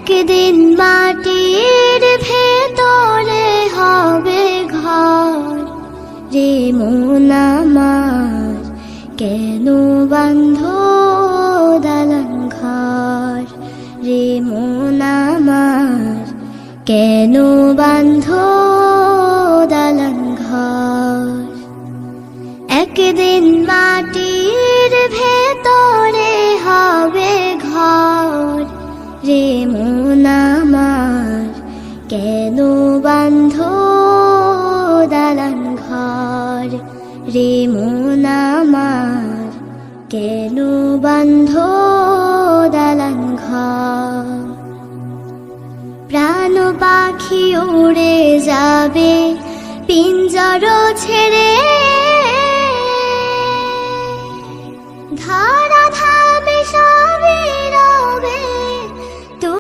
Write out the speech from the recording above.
একদিন মাটির ভেতরে হবে ঘর রে মন আমার, কেন বাঁধো দালান ঘর রে মন আমার, কেন বাঁধো দালান ঘর। একদিন মাটির ভেতরে হবে ঘর রে মন আমার, কেন বাঁধো দালান ঘর রে মন আমার, কেন বাঁধো দালান ঘর। প্রাণ পাখি উড়ে যাবে পিঞ্জর ছেড়ে,